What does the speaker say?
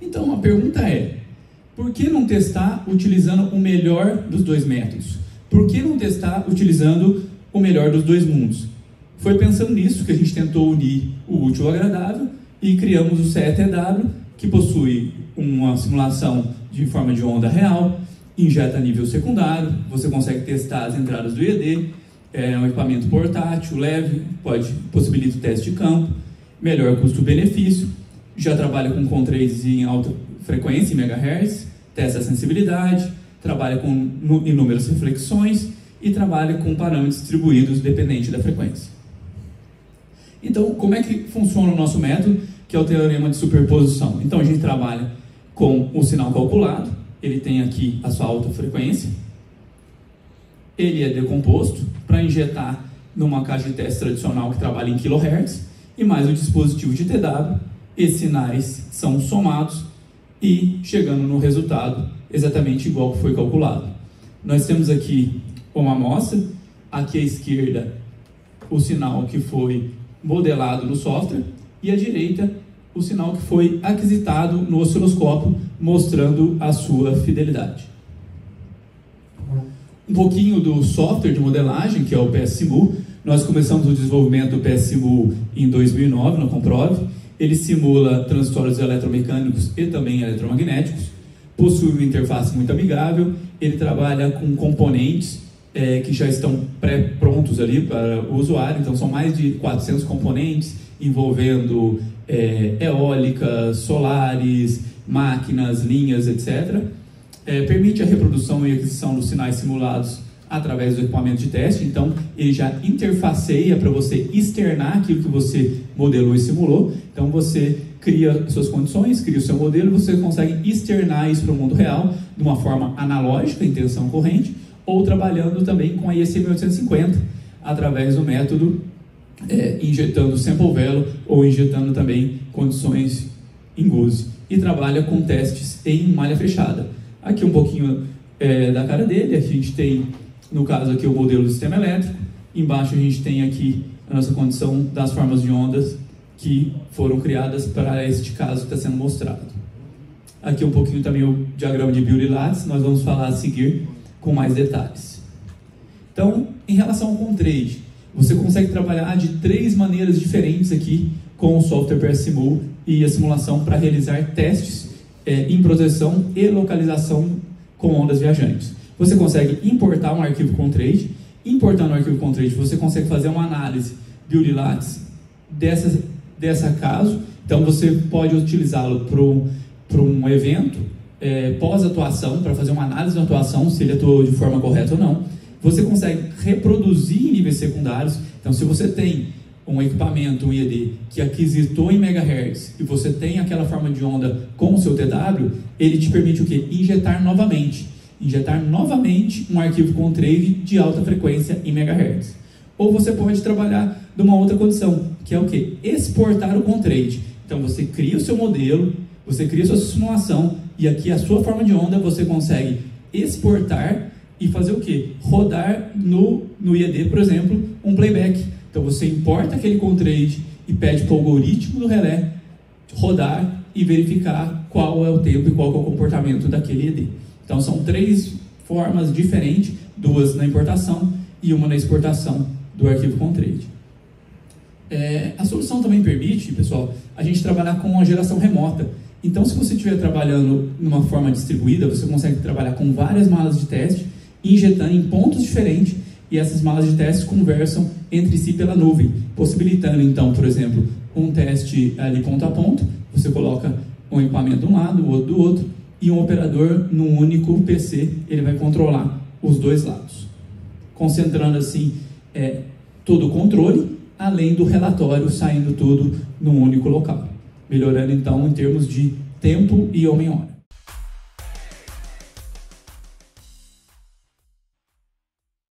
Então, a pergunta é, por que não testar utilizando o melhor dos dois métodos? Por que não testar utilizando o melhor dos dois mundos? Foi pensando nisso que a gente tentou unir o útil ao agradável e criamos o CETW, que possui uma simulação de forma de onda real, injeta a nível secundário, você consegue testar as entradas do IED, é um equipamento portátil, leve, possibilita o teste de campo, melhor custo-benefício, já trabalha com contrails em alta frequência, em megahertz, testa a sensibilidade, trabalha com inúmeras reflexões e trabalha com parâmetros distribuídos dependente da frequência. Então, como é que funciona o nosso método, que é o teorema de superposição? Então, a gente trabalha com o sinal calculado, ele tem aqui a sua alta frequência, ele é decomposto para injetar numa caixa de teste tradicional que trabalha em kHz, e mais o dispositivo de TW, esses sinais são somados e chegando no resultado exatamente igual que foi calculado. Nós temos aqui uma amostra, aqui à esquerda o sinal que foi modelado no software e à direita o sinal que foi aquisitado no osciloscópio, mostrando a sua fidelidade. Um pouquinho do software de modelagem, que é o PSSimul. Nós começamos o desenvolvimento do PSSimul em 2009, na Comprove. Ele simula transitórios eletromecânicos e também eletromagnéticos. Possui uma interface muito amigável. Ele trabalha com componentes que já estão pré-prontos ali para o usuário. Então, são mais de 400 componentes envolvendo eólicas, solares, máquinas, linhas, etc. Permite a reprodução e aquisição dos sinais simulados através do equipamento de teste. Então, ele já interfaceia para você externar aquilo que você modelou e simulou. Então, você cria suas condições, cria o seu modelo, você consegue externar isso para o mundo real de uma forma analógica, em tensão corrente, ou trabalhando também com a IEC1850, através do método injetando sample velo ou injetando também condições em GUSE. E trabalha com testes em malha fechada. Aqui um pouquinho da cara dele, aqui a gente tem, no caso aqui, o modelo do sistema elétrico, embaixo a gente tem aqui a nossa condição das formas de ondas que foram criadas para este caso que está sendo mostrado. Aqui um pouquinho também o diagrama de Biot-Lattice, nós vamos falar a seguir com mais detalhes. Então, em relação ao ConTrade, você consegue trabalhar de 3 maneiras diferentes aqui com o software PSSimul e a simulação para realizar testes em proteção e localização com ondas viajantes. Você consegue importar um arquivo ConTrade. Importando um arquivo ConTrade, você consegue fazer uma análise Biot-Lattice dessa caso. Então, você pode utilizá-lo para um evento pós-atuação, para fazer uma análise da atuação, se ele atuou de forma correta ou não. Você consegue reproduzir em níveis secundários. Então, se você tem um equipamento, um IED, que aquisitou em megahertz e você tem aquela forma de onda com o seu TW, ele te permite o quê? Injetar novamente um arquivo ConTrade de alta frequência em megahertz. Ou você pode trabalhar de uma outra condição, que é o quê? Exportar o ConTrade. Então, você cria o seu modelo, você cria a sua simulação, e aqui a sua forma de onda você consegue exportar e fazer o quê? Rodar no IED, por exemplo, um playback. Então, você importa aquele ConTrade e pede para o algoritmo do relé rodar e verificar qual é o tempo e qual é o comportamento daquele IED. Então, são 3 formas diferentes, 2 na importação e uma na exportação do arquivo ConTrade. A solução também permite, pessoal, a gente trabalhar com a geração remota. Então, se você estiver trabalhando numa forma distribuída, você consegue trabalhar com várias malas de teste, injetando em pontos diferentes, e essas malas de teste conversam entre si pela nuvem, possibilitando, então, por exemplo, um teste ali ponto a ponto, você coloca um equipamento de um lado, o outro do outro, e um operador num único PC, ele vai controlar os 2 lados, concentrando assim todo o controle, além do relatório saindo tudo num único local, melhorando então em termos de tempo e homem-hora.